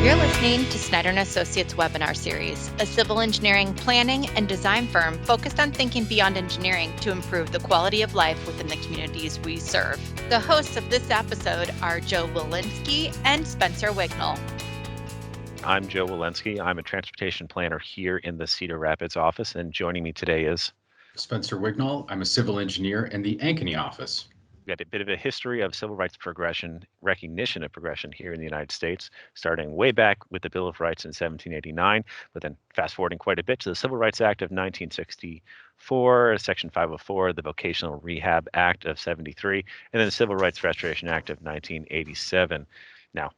You're listening to Snyder & Associates webinar series, a civil engineering planning and design firm focused on thinking beyond engineering to improve the quality of life within the communities we serve. The hosts of this episode are Joe Wilensky and Spencer Wignall. I'm Joe Wilensky. I'm a transportation planner here in the Cedar Rapids office, and joining me today is Spencer Wignall. I'm a civil engineer in the Ankeny office. We've got a bit of a history of civil rights progression, recognition of progression here in the United States, starting way back with the Bill of Rights in 1789, but then fast forwarding quite a bit to the Civil Rights Act of 1964, Section 504, the Vocational Rehab Act of 73, and then the Civil Rights Restoration Act of 1987. Now,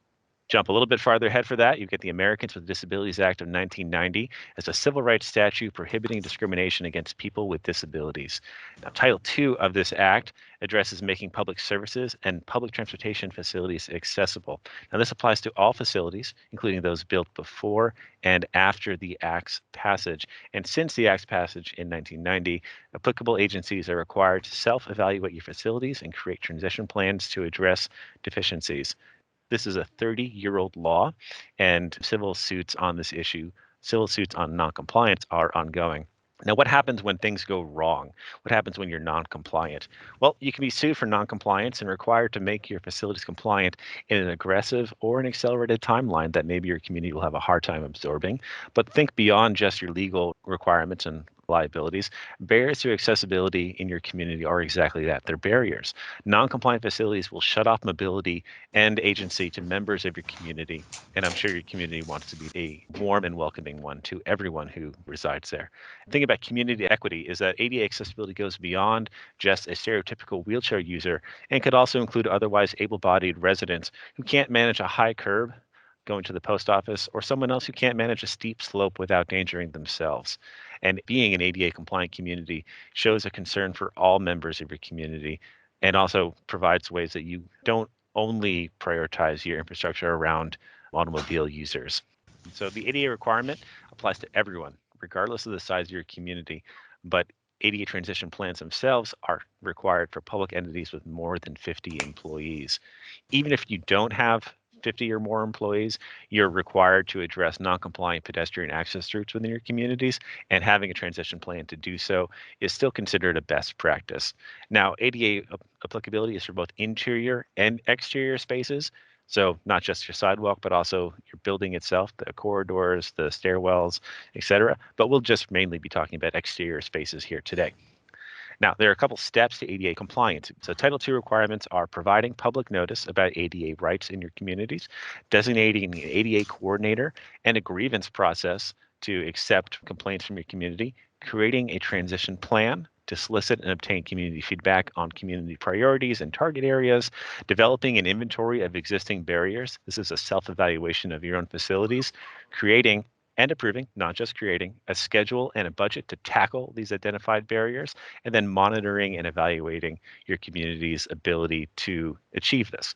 jump a little bit farther ahead for that, you get the Americans with Disabilities Act of 1990 as a civil rights statute prohibiting discrimination against people with disabilities. Now, Title II of this act addresses making public services and public transportation facilities accessible. Now, this applies to all facilities, including those built before and after the Act's passage. And since the Act's passage in 1990, applicable agencies are required to self-evaluate your facilities and create transition plans to address deficiencies. This is a 30-year-old law, and civil suits on this issue, civil suits on noncompliance are ongoing. Now, what happens when things go wrong? What happens when you're non-compliant? Well, you can be sued for non-compliance and required to make your facilities compliant in an aggressive or an accelerated timeline that maybe your community will have a hard time absorbing. But think beyond just your legal requirements and liabilities. Barriers to accessibility in your community are exactly that. They're barriers. Non-compliant facilities will shut off mobility and agency to members of your community. And I'm sure your community wants to be a warm and welcoming one to everyone who resides there. The thing about community equity is that ADA accessibility goes beyond just a stereotypical wheelchair user and could also include otherwise able-bodied residents who can't manage a high curb going to the post office, or someone else who can't manage a steep slope without endangering themselves. And being an ADA compliant community shows a concern for all members of your community and also provides ways that you don't only prioritize your infrastructure around automobile users. So the ADA requirement applies to everyone, regardless of the size of your community, but ADA transition plans themselves are required for public entities with more than 50 employees. Even if you don't have 50 or more employees, you're required to address non-compliant pedestrian access routes within your communities, and having a transition plan to do so is still considered a best practice. Now, ADA applicability is for both interior and exterior spaces, so not just your sidewalk, but also your building itself, the corridors, the stairwells, etc. But we'll just mainly be talking about exterior spaces here today. Now, there are a couple steps to ADA compliance. So Title II requirements are providing public notice about ADA rights in your communities, designating an ADA coordinator and a grievance process to accept complaints from your community, creating a transition plan to solicit and obtain community feedback on community priorities and target areas, developing an inventory of existing barriers. This is a self-evaluation of your own facilities, creating and approving, not just creating, a schedule and a budget to tackle these identified barriers, and then monitoring and evaluating your community's ability to achieve this.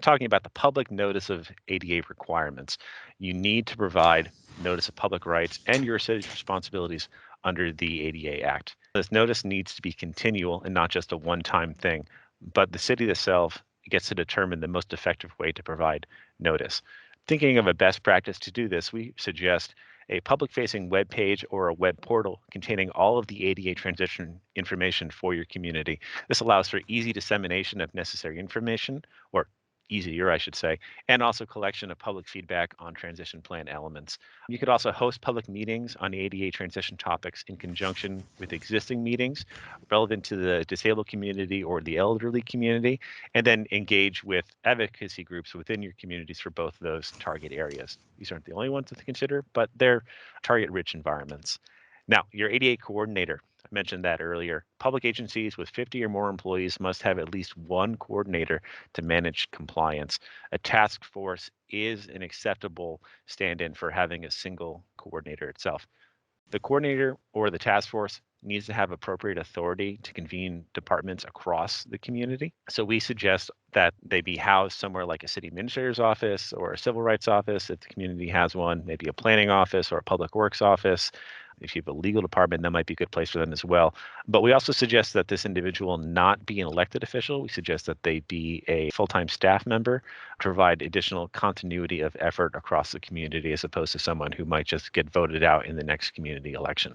Talking about the public notice of ADA requirements, you need to provide notice of public rights and your city's responsibilities under the ADA Act. This notice needs to be continual and not just a one-time thing, but the city itself gets to determine the most effective way to provide notice. Thinking of a best practice to do this, we suggest a public-facing web page or a web portal containing all of the ADA transition information for your community. This allows for easy dissemination of necessary information, or easier, I should say, and also collection of public feedback on transition plan elements. You could also host public meetings on ADA transition topics in conjunction with existing meetings relevant to the disabled community or the elderly community, and then engage with advocacy groups within your communities for both of those target areas. These aren't the only ones to consider, but they're target-rich environments. Now, your ADA coordinator. I mentioned that earlier. Public agencies with 50 or more employees must have at least one coordinator to manage compliance. A task force is an acceptable stand-in for having a single coordinator itself. The coordinator or the task force needs to have appropriate authority to convene departments across the community. So we suggest that they be housed somewhere like a city administrator's office or a civil rights office if the community has one, maybe a planning office or a public works office. If you have a legal department, that might be a good place for them as well. But we also suggest that this individual not be an elected official. We suggest that they be a full-time staff member to provide additional continuity of effort across the community as opposed to someone who might just get voted out in the next community election.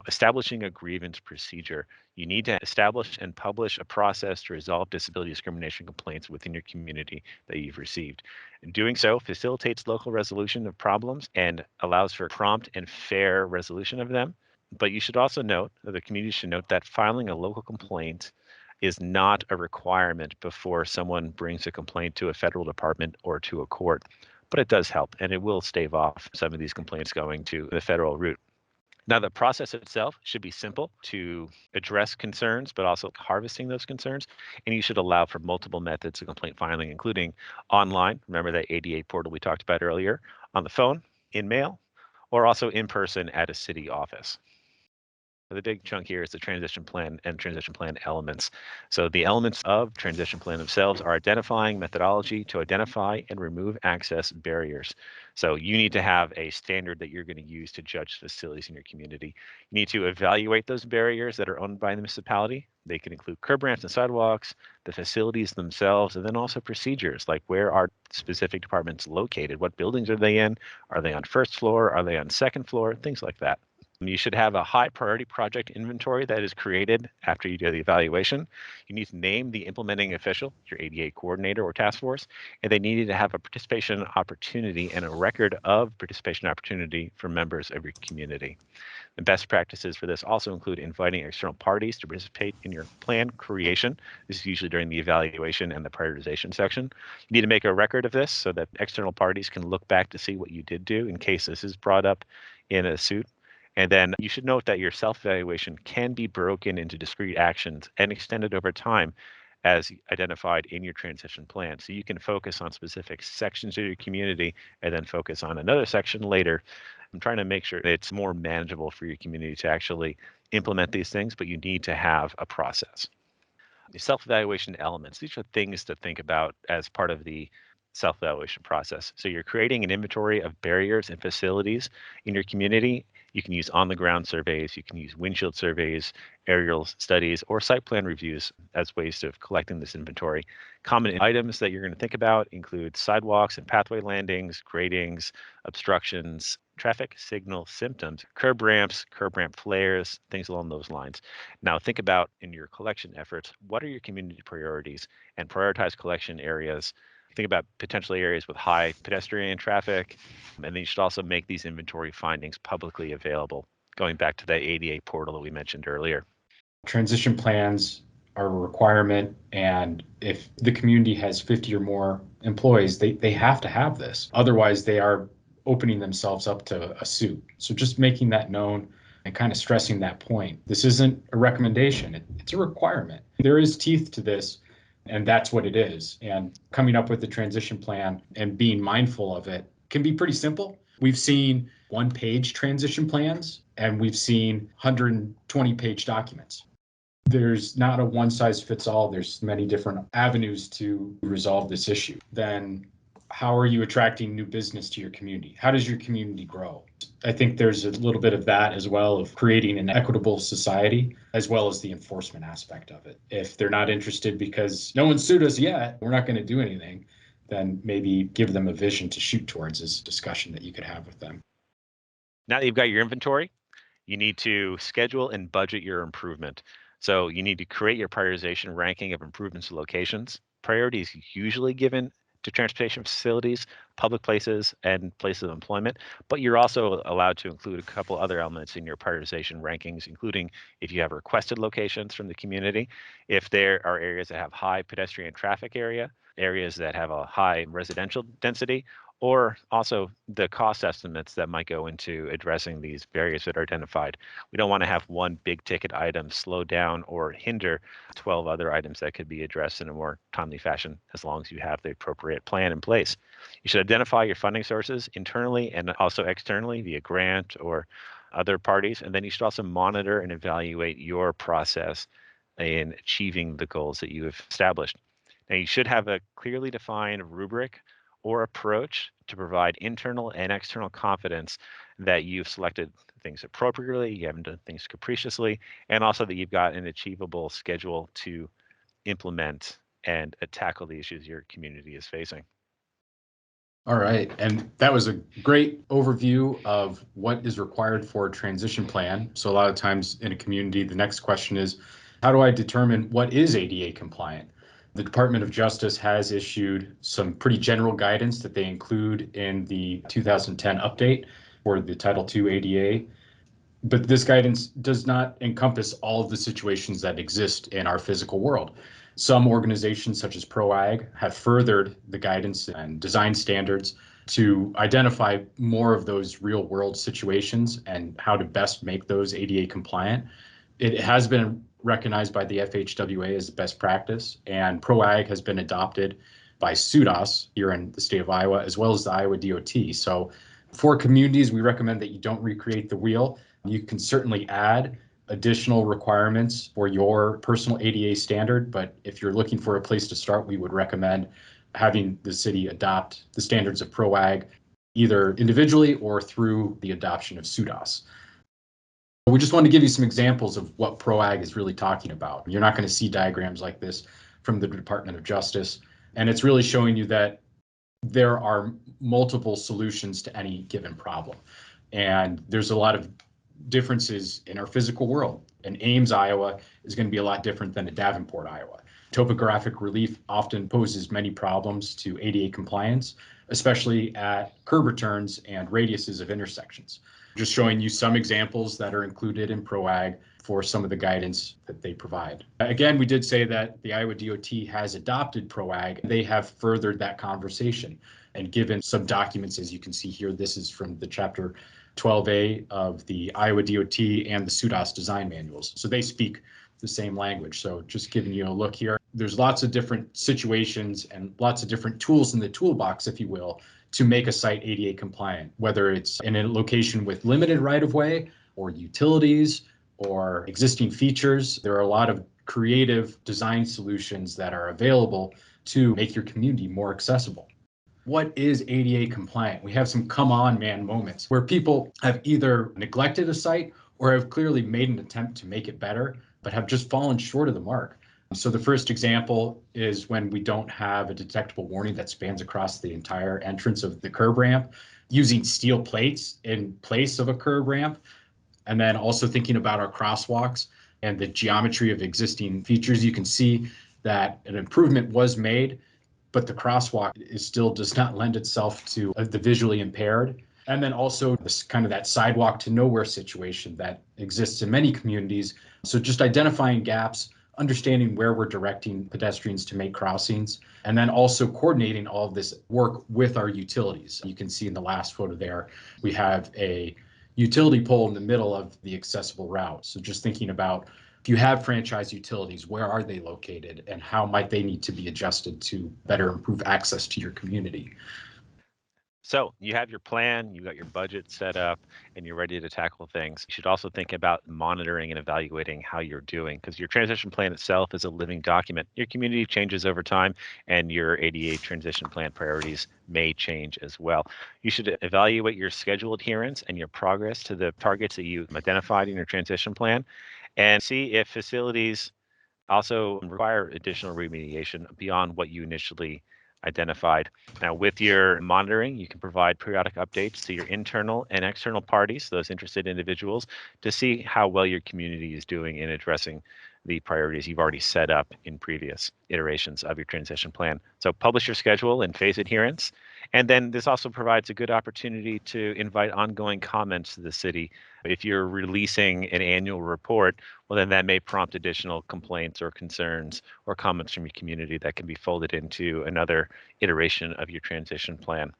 Establishing a grievance procedure. You need to establish and publish a process to resolve disability discrimination complaints within your community that you've received. And doing so facilitates local resolution of problems and allows for prompt and fair resolution of them. But you should also note, or the community should note, that filing a local complaint is not a requirement before someone brings a complaint to a federal department or to a court. But it does help, and it will stave off some of these complaints going to the federal route. Now, the process itself should be simple to address concerns, but also harvesting those concerns. And you should allow for multiple methods of complaint filing, including online. Remember that ADA portal we talked about earlier, on the phone, in mail, or also in person at a city office. The big chunk here is the transition plan and transition plan elements. So the elements of transition plan themselves are identifying methodology to identify and remove access barriers. So you need to have a standard that you're going to use to judge facilities in your community. You need to evaluate those barriers that are owned by the municipality. They can include curb ramps and sidewalks, the facilities themselves, and then also procedures like where are specific departments located? What buildings are they in? Are they on first floor? Are they on second floor? Things like that. You should have a high priority project inventory that is created after you do the evaluation. You need to name the implementing official, your ADA coordinator or task force, and they need to have a participation opportunity and a record of participation opportunity for members of your community. The best practices for this also include inviting external parties to participate in your plan creation. This is usually during the evaluation and the prioritization section. You need to make a record of this so that external parties can look back to see what you did do in case this is brought up in a suit. And then you should note that your self-evaluation can be broken into discrete actions and extended over time as identified in your transition plan. So you can focus on specific sections of your community and then focus on another section later. I'm trying to make sure it's more manageable for your community to actually implement these things, but you need to have a process. The self-evaluation elements, these are things to think about as part of the self-evaluation process. So you're creating an inventory of barriers and facilities in your community. You can use on-the-ground surveys, you can use windshield surveys, aerial studies, or site plan reviews as ways of collecting this inventory. Common items that you're going to think about include sidewalks and pathway landings, gradings, obstructions, traffic signal symptoms, curb ramp flares, things along those lines. Now think about in your collection efforts, what are your community priorities, and prioritize collection areas. Think about potential areas with high pedestrian traffic, and then you should also make these inventory findings publicly available, going back to that ADA portal that we mentioned earlier. Transition plans are a requirement, and if the community has 50 or more employees, they have to have this. Otherwise, they are opening themselves up to a suit. So just making that known and kind of stressing that point. This isn't a recommendation, it's a requirement. There is teeth to this, and that's what it is. And coming up with the transition plan and being mindful of it can be pretty simple. We've seen one-page transition plans, and we've seen 120-page documents. There's not a one-size-fits-all. There's many different avenues to resolve this issue. Then how are you attracting new business to your community? How does your community grow? I think there's a little bit of that as well, of creating an equitable society, as well as the enforcement aspect of it. If they're not interested because no one sued us yet, we're not going to do anything, then maybe give them a vision to shoot towards as a discussion that you could have with them. Now that you've got your inventory, you need to schedule and budget your improvement. So you need to create your prioritization ranking of improvements to locations. Priority is usually given to transportation facilities, public places, and places of employment, but you're also allowed to include a couple other elements in your prioritization rankings, including if you have requested locations from the community, if there are areas that have high pedestrian traffic areas that have a high residential density, or also the cost estimates that might go into addressing these barriers that are identified. We don't want to have one big ticket item slow down or hinder 12 other items that could be addressed in a more timely fashion, as long as you have the appropriate plan in place. You should identify your funding sources internally and also externally via grant or other parties. And then you should also monitor and evaluate your process in achieving the goals that you have established. Now, you should have a clearly defined rubric or approach to provide internal and external confidence that you've selected things appropriately, you haven't done things capriciously, and also that you've got an achievable schedule to implement and tackle the issues your community is facing. All right. And that was a great overview of what is required for a transition plan. So a lot of times in a community, the next question is, how do I determine what is ADA compliant? The Department of Justice has issued some pretty general guidance that they include in the 2010 update for the Title II ADA. But this guidance does not encompass all of the situations that exist in our physical world. Some organizations, such as ProAg, have furthered the guidance and design standards to identify more of those real world situations and how to best make those ADA compliant. It has been recognized by the FHWA as best practice, and ProAg has been adopted by SUDAS here in the state of Iowa, as well as the Iowa DOT. So for communities, we recommend that you don't recreate the wheel. You can certainly add additional requirements for your personal ADA standard, but if you're looking for a place to start, we would recommend having the city adopt the standards of ProAg either individually or through the adoption of SUDAS. We just want to give you some examples of what ProAg is really talking about. You're not going to see diagrams like this from the Department of Justice, and it's really showing you that there are multiple solutions to any given problem. And there's a lot of differences in our physical world. And Ames, Iowa is going to be a lot different than a Davenport, Iowa. Topographic relief often poses many problems to ADA compliance, especially at curb returns and radiuses of intersections. Just showing you some examples that are included in ProAg for some of the guidance that they provide. Again, we did say that the Iowa DOT has adopted ProAg. They have furthered that conversation and given some documents, as you can see here. This is from the Chapter 12A of the Iowa DOT and the SUDAS design manuals. So they speak the same language. So just giving you a look here, there's lots of different situations and lots of different tools in the toolbox, if you will, to make a site ADA compliant, whether it's in a location with limited right-of-way or utilities or existing features. There are a lot of creative design solutions that are available to make your community more accessible. What is ADA compliant? We have some come on man moments where people have either neglected a site or have clearly made an attempt to make it better, but have just fallen short of the mark. So the first example is when we don't have a detectable warning that spans across the entire entrance of the curb ramp, using steel plates in place of a curb ramp, and then also thinking about our crosswalks and the geometry of existing features. You can see that an improvement was made, but the crosswalk still does not lend itself to the visually impaired. And then also this kind of that sidewalk to nowhere situation that exists in many communities. So just identifying gaps, understanding where we're directing pedestrians to make crossings, and then also coordinating all of this work with our utilities. You can see in the last photo there, we have a utility pole in the middle of the accessible route. So just thinking about, if you have franchise utilities, where are they located and how might they need to be adjusted to better improve access to your community? So you have your plan, you got your budget set up, and you're ready to tackle things. You should also think about monitoring and evaluating how you're doing, because your transition plan itself is a living document. Your community changes over time, and your ADA transition plan priorities may change as well. You should evaluate your schedule adherence and your progress to the targets that you've identified in your transition plan, and see if facilities also require additional remediation beyond what you initially identified. Now, with your monitoring, you can provide periodic updates to your internal and external parties, those interested individuals, to see how well your community is doing in addressing the priorities you've already set up in previous iterations of your transition plan. So publish your schedule and phase adherence. And then this also provides a good opportunity to invite ongoing comments to the city. If you're releasing an annual report, well, then that may prompt additional complaints or concerns or comments from your community that can be folded into another iteration of your transition plan.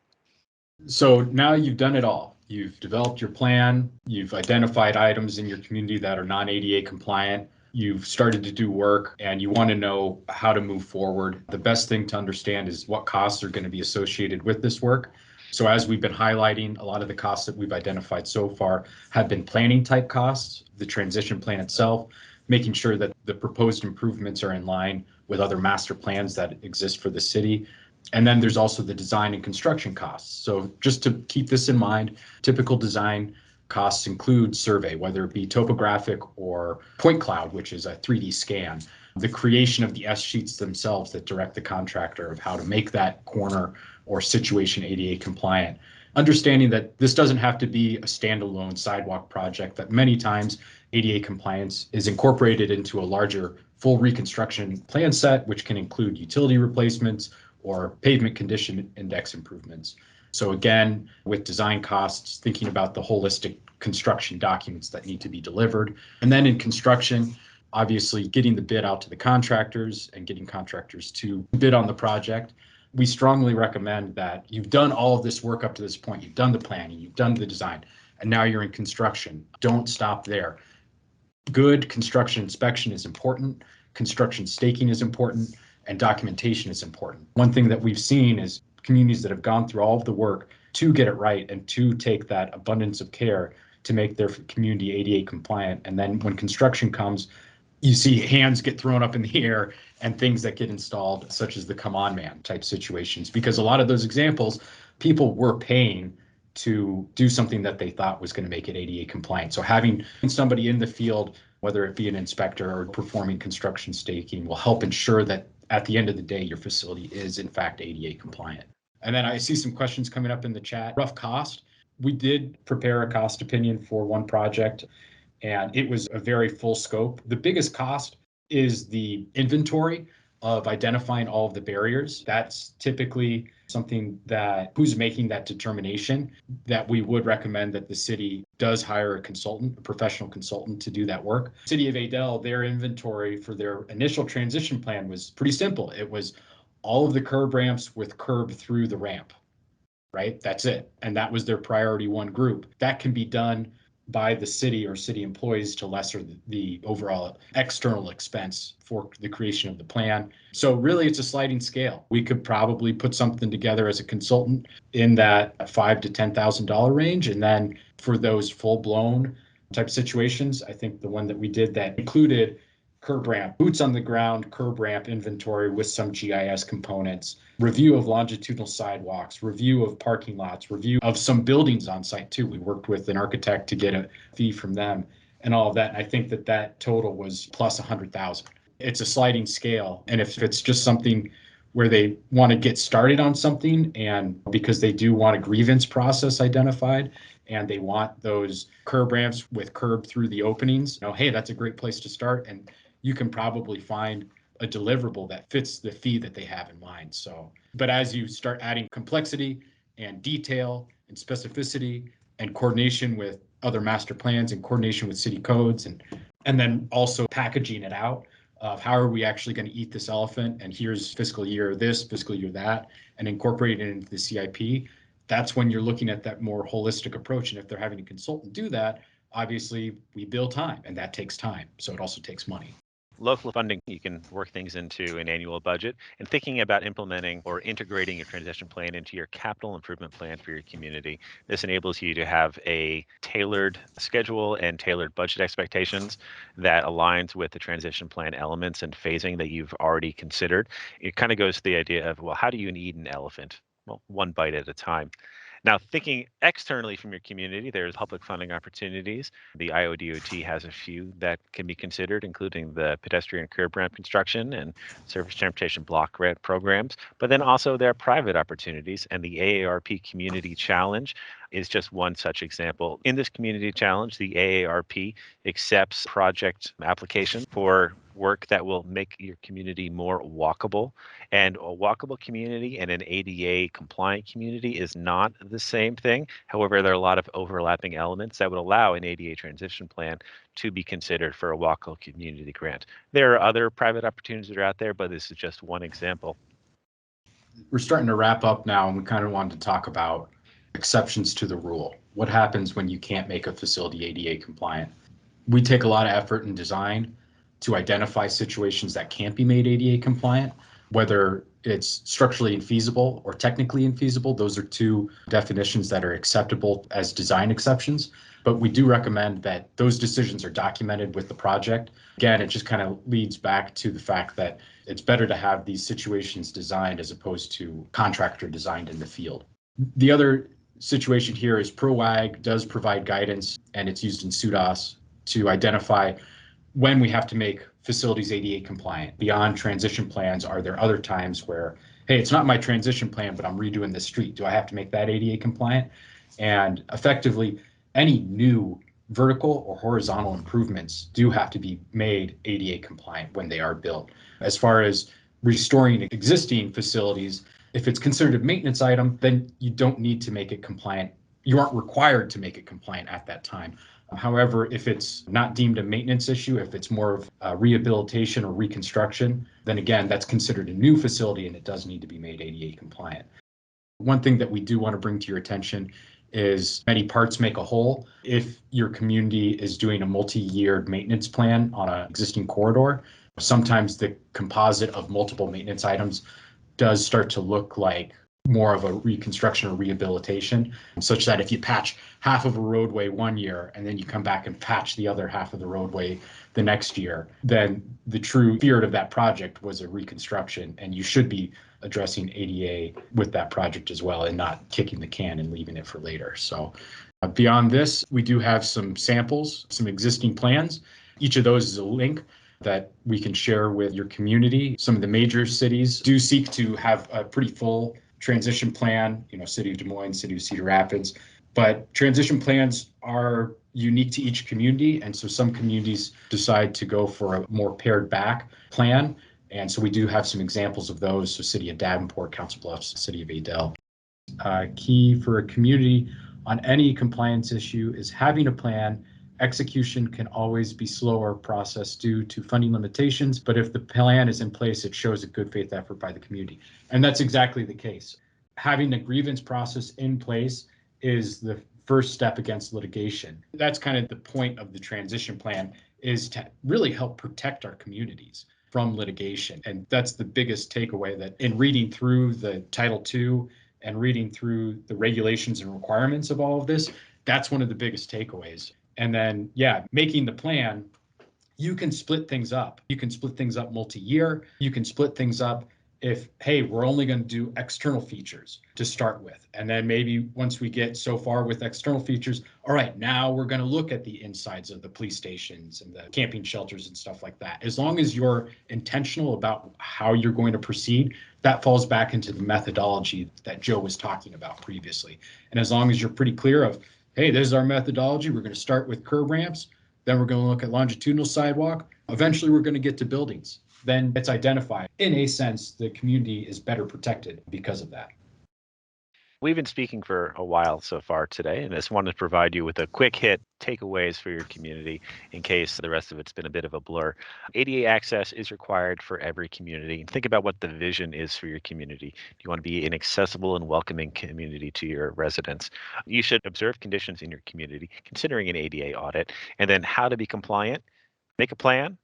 So now you've done it all. You've developed your plan. You've identified items in your community that are non-ADA compliant. You've started to do work and you want to know how to move forward. The best thing to understand is what costs are going to be associated with this work. So as we've been highlighting, a lot of the costs that we've identified so far have been planning type costs, the transition plan itself, making sure that the proposed improvements are in line with other master plans that exist for the city. And then there's also the design and construction costs. So just to keep this in mind, typical design Costs include survey, whether it be topographic or point cloud, which is a 3D scan, the creation of the S-sheets themselves that direct the contractor of how to make that corner or situation ADA compliant. Understanding that this doesn't have to be a standalone sidewalk project, that many times ADA compliance is incorporated into a larger full reconstruction plan set, which can include utility replacements or pavement condition index improvements. So again, with design costs, thinking about the holistic construction documents that need to be delivered. And then in construction, obviously getting the bid out to the contractors and getting contractors to bid on the project. We strongly recommend that you've done all of this work up to this point. You've done the planning, you've done the design, and now you're in construction. Don't stop there. Good construction inspection is important. Construction staking is important, and documentation is important. One thing that we've seen is communities that have gone through all of the work to get it right and to take that abundance of care to make their community ADA compliant. And then when construction comes, you see hands get thrown up in the air and things that get installed, such as the come on man type situations, because a lot of those examples, people were paying to do something that they thought was going to make it ADA compliant. So having somebody in the field, whether it be an inspector or performing construction staking, will help ensure that at the end of the day, your facility is in fact ADA compliant. And then I see some questions coming up in the chat. Rough cost. We did prepare a cost opinion for one project, and it was a very full scope. The biggest cost is the inventory of identifying all of the barriers. That's typically something that who's making that determination, that we would recommend that the city does hire a consultant, a professional consultant, to do that work. City of Adel, their inventory for their initial transition plan was pretty simple. It was all of the curb ramps with curb through the ramp, right? That's it. And that was their priority one group. That can be done by the city or city employees to lesser the overall external expense for the creation of the plan. So really it's a sliding scale. We could probably put something together as a consultant in that $5,000 to $10,000 range. And then for those full blown type situations, I think the one that we did that included curb ramp, boots on the ground, curb ramp inventory with some GIS components, review of longitudinal sidewalks, review of parking lots, review of some buildings on site too. We worked with an architect to get a fee from them and all of that. And I think that that total was plus 100,000. It's a sliding scale. And if it's just something where they want to get started on something, and because they do want a grievance process identified, and they want those curb ramps with curb through the openings, hey, that's a great place to start. And you can probably find a deliverable that fits the fee that they have in mind. So, but as you start adding complexity and detail and specificity and coordination with other master plans and coordination with city codes, and then also packaging it out of how are we actually going to eat this elephant, and here's fiscal year this, fiscal year that, and incorporate it into the CIP, that's when you're looking at that more holistic approach. And if they're having a consultant do that, obviously we bill time, and that takes time. So it also takes money. Local funding, you can work things into an annual budget, and thinking about implementing or integrating your transition plan into your capital improvement plan for your community. This enables you to have a tailored schedule and tailored budget expectations that aligns with the transition plan elements and phasing that you've already considered. It kind of goes to the idea of, well, how do you eat an elephant? Well, one bite at a time. Now, thinking externally from your community, there's public funding opportunities. The IODOT has a few that can be considered, including the pedestrian curb ramp construction and surface transportation block grant programs. But then also there are private opportunities, and the AARP Community Challenge is just one such example. In this community challenge, the AARP accepts project applications for work that will make your community more walkable. And a walkable community and an ADA compliant community is not the same thing. However, there are a lot of overlapping elements that would allow an ADA transition plan to be considered for a walkable community grant. There are other private opportunities that are out there, but this is just one example. We're starting to wrap up now, and we kind of wanted to talk about exceptions to the rule. What happens when you can't make a facility ADA compliant? We take a lot of effort in design to identify situations that can't be made ADA compliant, whether it's structurally infeasible or technically infeasible. Those are two definitions that are acceptable as design exceptions. But we do recommend that those decisions are documented with the project. Again, it just kind of leads back to the fact that it's better to have these situations designed as opposed to contractor designed in the field. The other situation here is ProWag does provide guidance, and it's used in SUDAS to identify when we have to make facilities ADA compliant. Beyond transition plans, are there other times where, hey, it's not my transition plan, but I'm redoing the street. Do I have to make that ADA compliant? And effectively, any new vertical or horizontal improvements do have to be made ADA compliant when they are built. As far as restoring existing facilities, if it's considered a maintenance item, then you don't need to make it compliant. You aren't required to make it compliant at that time. However, if it's not deemed a maintenance issue, if it's more of a rehabilitation or reconstruction, then again, that's considered a new facility and it does need to be made ADA compliant. One thing that we do want to bring to your attention is many parts make a whole. If your community is doing a multi-year maintenance plan on an existing corridor, sometimes the composite of multiple maintenance items does start to look like more of a reconstruction or rehabilitation, such that if you patch half of a roadway one year and then you come back and patch the other half of the roadway the next year, then the true spirit of that project was a reconstruction, and you should be addressing ADA with that project as well and not kicking the can and leaving it for later. So beyond this, we do have some samples, some existing plans. Each of those is a link that we can share with your community. Some of the major cities do seek to have a pretty full transition plan, City of Des Moines, City of Cedar Rapids, but transition plans are unique to each community. And so some communities decide to go for a more pared back plan. And so we do have some examples of those. So City of Davenport, Council Bluffs, City of Adel. Key for a community on any compliance issue is having a plan. Execution can always be slower process due to funding limitations, but if the plan is in place, it shows a good faith effort by the community. And that's exactly the case. Having the grievance process in place is the first step against litigation. That's kind of the point of the transition plan, is to really help protect our communities from litigation. And that's the biggest takeaway, that in reading through the Title II and reading through the regulations and requirements of all of this, that's one of the biggest takeaways. And then, making the plan, you can split things up. You can split things up multi-year. You can split things up if, hey, we're only going to do external features to start with. And then maybe once we get so far with external features, all right, now we're going to look at the insides of the police stations and the camping shelters and stuff like that. As long as you're intentional about how you're going to proceed, that falls back into the methodology that Joe was talking about previously. And as long as you're pretty clear of, hey, this is our methodology. We're going to start with curb ramps. Then we're going to look at longitudinal sidewalk. Eventually, we're going to get to buildings. Then it's identified. In a sense, the community is better protected because of that. We've been speaking for a while so far today, and I just wanted to provide you with a quick hit takeaways for your community in case the rest of it's been a bit of a blur. ADA access is required for every community. Think about what the vision is for your community. Do you want to be an accessible and welcoming community to your residents? You should observe conditions in your community, considering an ADA audit, and then how to be compliant. Make a plan.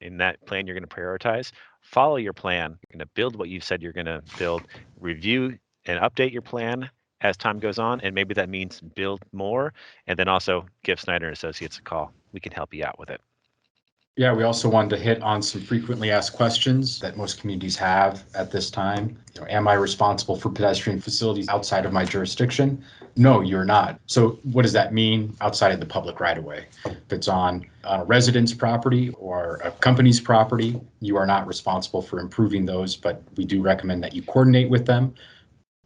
In that plan, you're going to prioritize. Follow your plan. You're going to build what you've said you're going to build. Review and update your plan as time goes on, and maybe that means build more, and then also give Snyder and Associates a call. We can help you out with it. Yeah, we also wanted to hit on some frequently asked questions that most communities have at this time. Am I responsible for pedestrian facilities outside of my jurisdiction? No, you're not. So what does that mean outside of the public right of way? If it's on a resident's property or a company's property, you are not responsible for improving those, but we do recommend that you coordinate with them.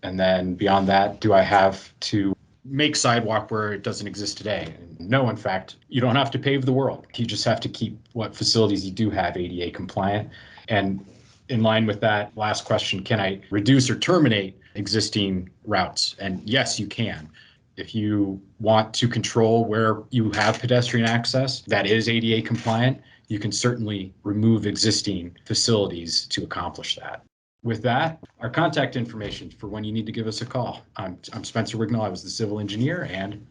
And then beyond that, do I have to make sidewalk where it doesn't exist today? No, in fact, you don't have to pave the world. You just have to keep what facilities you do have ADA compliant. And in line with that last question, can I reduce or terminate existing routes? And yes, you can. If you want to control where you have pedestrian access that is ADA compliant, you can certainly remove existing facilities to accomplish that. With that, our contact information for when you need to give us a call. I'm Spencer Wignall. I was the civil engineer, and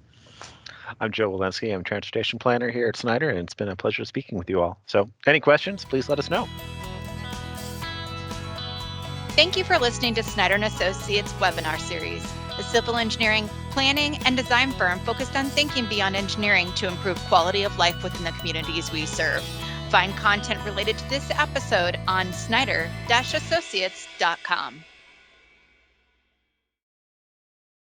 I'm Joe Wilensky. I'm transportation planner here at Snyder, and it's been a pleasure speaking with you all. So any questions, please let us know. Thank you for listening to Snyder & Associates webinar series, a civil engineering, planning, and design firm focused on thinking beyond engineering to improve quality of life within the communities we serve. Find content related to this episode on snyder-associates.com.